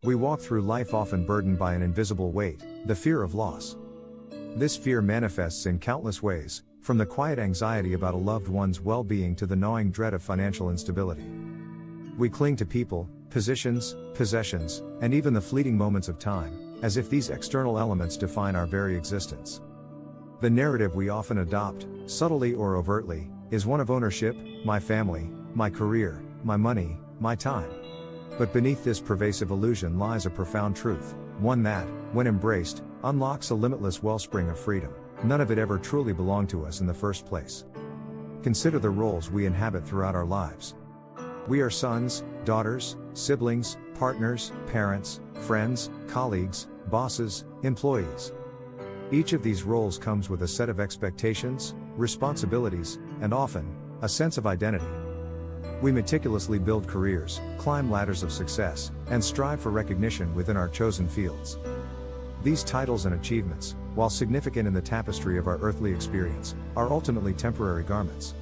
We walk through life often burdened by an invisible weight, the fear of loss. This fear manifests in countless ways, from the quiet anxiety about a loved one's well-being to the gnawing dread of financial instability. We cling to people, positions, possessions, and even the fleeting moments of time, as if these external elements define our very existence. The narrative we often adopt, subtly or overtly, is one of ownership: my family, my career, my money, my time. But beneath this pervasive illusion lies a profound truth, one that, when embraced, unlocks a limitless wellspring of freedom. None of it ever truly belonged to us in the first place. Consider the roles we inhabit throughout our lives. We are sons, daughters, siblings, partners, parents, friends, colleagues, bosses, employees. Each of these roles comes with a set of expectations, responsibilities, and often, a sense of identity. We meticulously build careers, climb ladders of success, and strive for recognition within our chosen fields. These titles and achievements, while significant in the tapestry of our earthly experience, are ultimately temporary garments.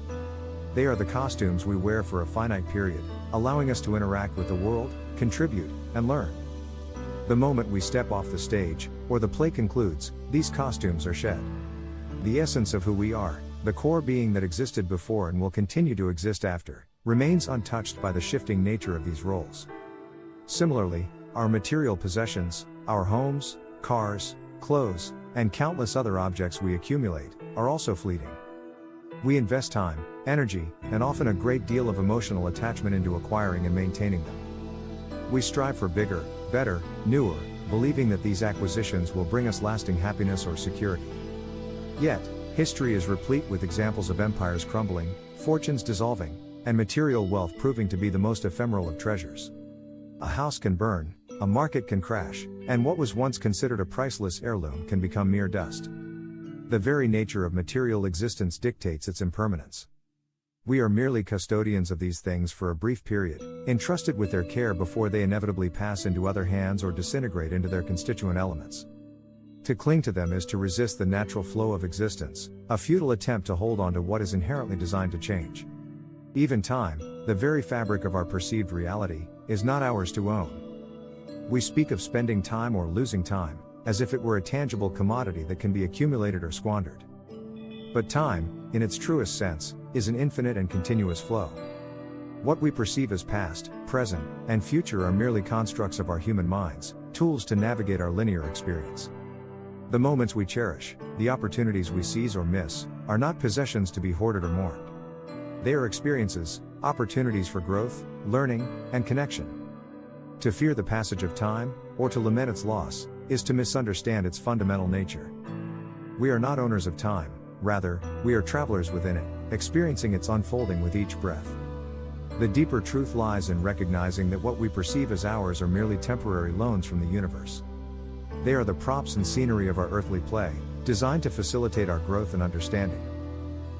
They are the costumes we wear for a finite period, allowing us to interact with the world, contribute, and learn. The moment we step off the stage, or the play concludes, these costumes are shed. The essence of who we are, the core being that existed before and will continue to exist after, remains untouched by the shifting nature of these roles. Similarly, our material possessions, our homes, cars, clothes, and countless other objects we accumulate, are also fleeting. We invest time, energy, and often a great deal of emotional attachment into acquiring and maintaining them. We strive for bigger, better, newer, believing that these acquisitions will bring us lasting happiness or security. Yet, history is replete with examples of empires crumbling, fortunes dissolving, and material wealth proving to be the most ephemeral of treasures. A house can burn, a market can crash, and what was once considered a priceless heirloom can become mere dust. The very nature of material existence dictates its impermanence. We are merely custodians of these things for a brief period, entrusted with their care before they inevitably pass into other hands or disintegrate into their constituent elements. To cling to them is to resist the natural flow of existence, a futile attempt to hold on to what is inherently designed to change. Even time, the very fabric of our perceived reality, is not ours to own. We speak of spending time or losing time, as if it were a tangible commodity that can be accumulated or squandered. But time, in its truest sense, is an infinite and continuous flow. What we perceive as past, present, and future are merely constructs of our human minds, tools to navigate our linear experience. The moments we cherish, the opportunities we seize or miss, are not possessions to be hoarded or mourned. They are experiences, opportunities for growth, learning, and connection. To fear the passage of time, or to lament its loss, is to misunderstand its fundamental nature. We are not owners of time, rather, we are travelers within it, experiencing its unfolding with each breath. The deeper truth lies in recognizing that what we perceive as ours are merely temporary loans from the universe. They are the props and scenery of our earthly play, designed to facilitate our growth and understanding.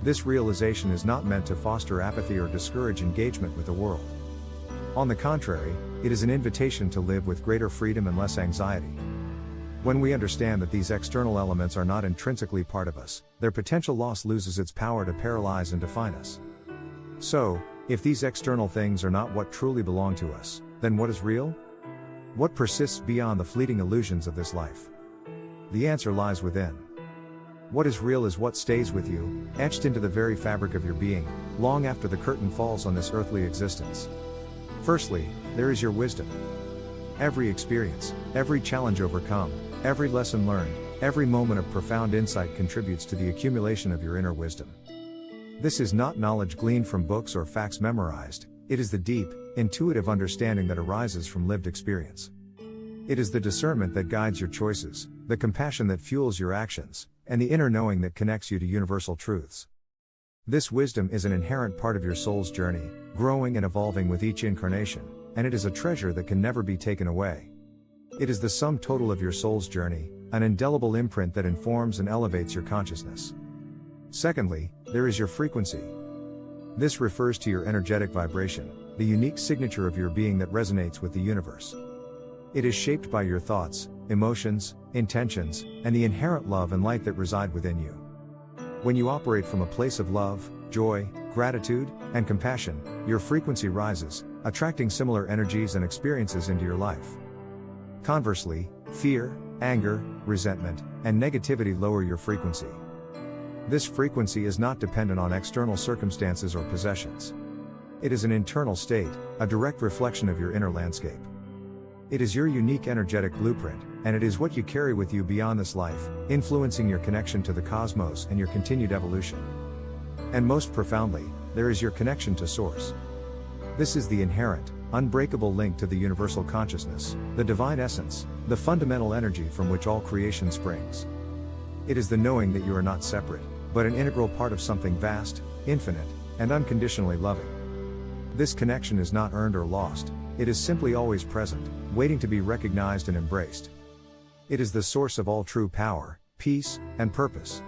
This realization is not meant to foster apathy or discourage engagement with the world. On the contrary, it is an invitation to live with greater freedom and less anxiety. When we understand that these external elements are not intrinsically part of us, their potential loss loses its power to paralyze and define us. So, if these external things are not what truly belong to us, then what is real? What persists beyond the fleeting illusions of this life? The answer lies within. What is real is what stays with you, etched into the very fabric of your being, long after the curtain falls on this earthly existence. Firstly, there is your wisdom. Every experience, every challenge overcome, every lesson learned, every moment of profound insight contributes to the accumulation of your inner wisdom. This is not knowledge gleaned from books or facts memorized, it is the deep, intuitive understanding that arises from lived experience. It is the discernment that guides your choices, the compassion that fuels your actions, and the inner knowing that connects you to universal truths. This wisdom is an inherent part of your soul's journey, growing and evolving with each incarnation, and it is a treasure that can never be taken away. It is the sum total of your soul's journey, an indelible imprint that informs and elevates your consciousness. Secondly, there is your frequency. This refers to your energetic vibration, the unique signature of your being that resonates with the universe. It is shaped by your thoughts, emotions, intentions, and the inherent love and light that reside within you. When you operate from a place of love, joy, gratitude, and compassion, your frequency rises, attracting similar energies and experiences into your life. Conversely, fear, anger, resentment, and negativity lower your frequency. This frequency is not dependent on external circumstances or possessions. It is an internal state, a direct reflection of your inner landscape. It is your unique energetic blueprint, and it is what you carry with you beyond this life, influencing your connection to the cosmos and your continued evolution. And most profoundly, there is your connection to Source. This is the inherent, unbreakable link to the universal consciousness, the divine essence, the fundamental energy from which all creation springs. It is the knowing that you are not separate, but an integral part of something vast, infinite, and unconditionally loving. This connection is not earned or lost, it is simply always present, waiting to be recognized and embraced. It is the source of all true power, peace, and purpose.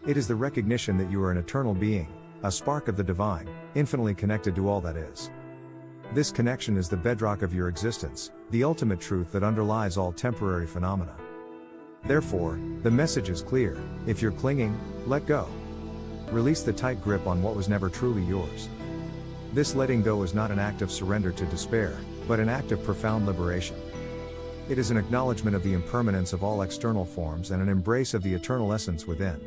It is the recognition that you are an eternal being, a spark of the divine, infinitely connected to all that is. This connection is the bedrock of your existence, the ultimate truth that underlies all temporary phenomena. Therefore, the message is clear: if you're clinging, let go. Release the tight grip on what was never truly yours. This letting go is not an act of surrender to despair, but an act of profound liberation. It is an acknowledgement of the impermanence of all external forms and an embrace of the eternal essence within.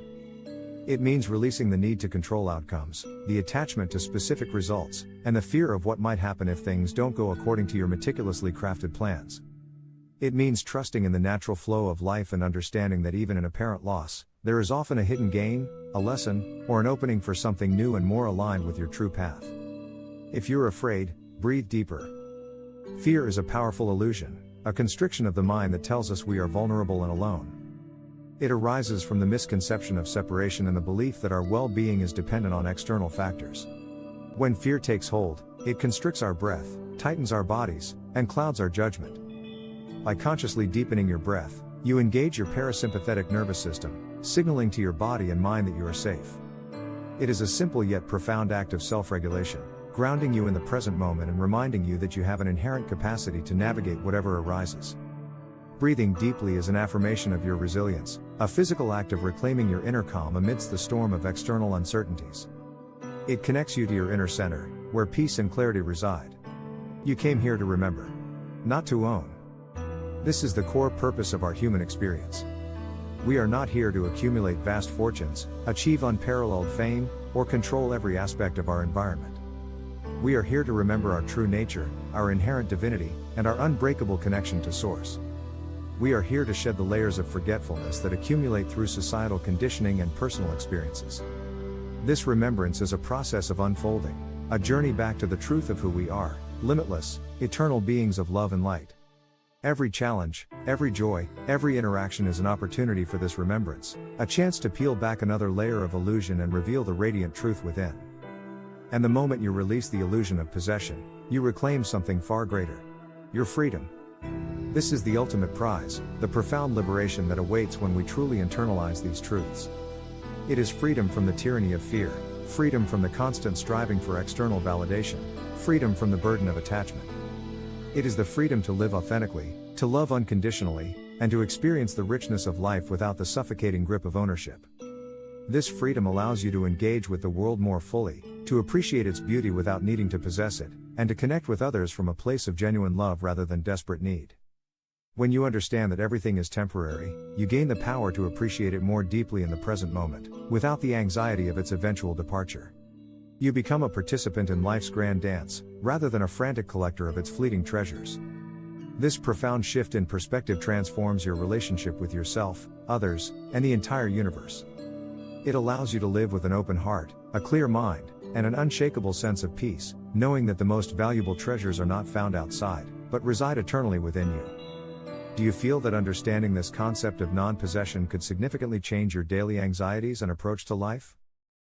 It means releasing the need to control outcomes, the attachment to specific results, and the fear of what might happen if things don't go according to your meticulously crafted plans. It means trusting in the natural flow of life and understanding that even in apparent loss, there is often a hidden gain, a lesson, or an opening for something new and more aligned with your true path. If you're afraid, breathe deeper. Fear is a powerful illusion, a constriction of the mind that tells us we are vulnerable and alone. It arises from the misconception of separation and the belief that our well-being is dependent on external factors. When fear takes hold, it constricts our breath, tightens our bodies, and clouds our judgment. By consciously deepening your breath, you engage your parasympathetic nervous system, signaling to your body and mind that you are safe. It is a simple yet profound act of self-regulation, grounding you in the present moment and reminding you that you have an inherent capacity to navigate whatever arises. Breathing deeply is an affirmation of your resilience, a physical act of reclaiming your inner calm amidst the storm of external uncertainties. It connects you to your inner center, where peace and clarity reside. You came here to remember, not to own. This is the core purpose of our human experience. We are not here to accumulate vast fortunes, achieve unparalleled fame, or control every aspect of our environment. We are here to remember our true nature, our inherent divinity, and our unbreakable connection to Source. We are here to shed the layers of forgetfulness that accumulate through societal conditioning and personal experiences. This remembrance is a process of unfolding, a journey back to the truth of who we are, limitless, eternal beings of love and light. Every challenge, every joy, every interaction is an opportunity for this remembrance, a chance to peel back another layer of illusion and reveal the radiant truth within. And the moment you release the illusion of possession, you reclaim something far greater: your freedom. This is the ultimate prize, the profound liberation that awaits when we truly internalize these truths. It is freedom from the tyranny of fear, freedom from the constant striving for external validation, freedom from the burden of attachment. It is the freedom to live authentically, to love unconditionally, and to experience the richness of life without the suffocating grip of ownership. This freedom allows you to engage with the world more fully, to appreciate its beauty without needing to possess it, and to connect with others from a place of genuine love rather than desperate need. When you understand that everything is temporary, you gain the power to appreciate it more deeply in the present moment, without the anxiety of its eventual departure. You become a participant in life's grand dance, rather than a frantic collector of its fleeting treasures. This profound shift in perspective transforms your relationship with yourself, others, and the entire universe. It allows you to live with an open heart, a clear mind, and an unshakable sense of peace, knowing that the most valuable treasures are not found outside, but reside eternally within you. Do you feel that understanding this concept of non-possession could significantly change your daily anxieties and approach to life?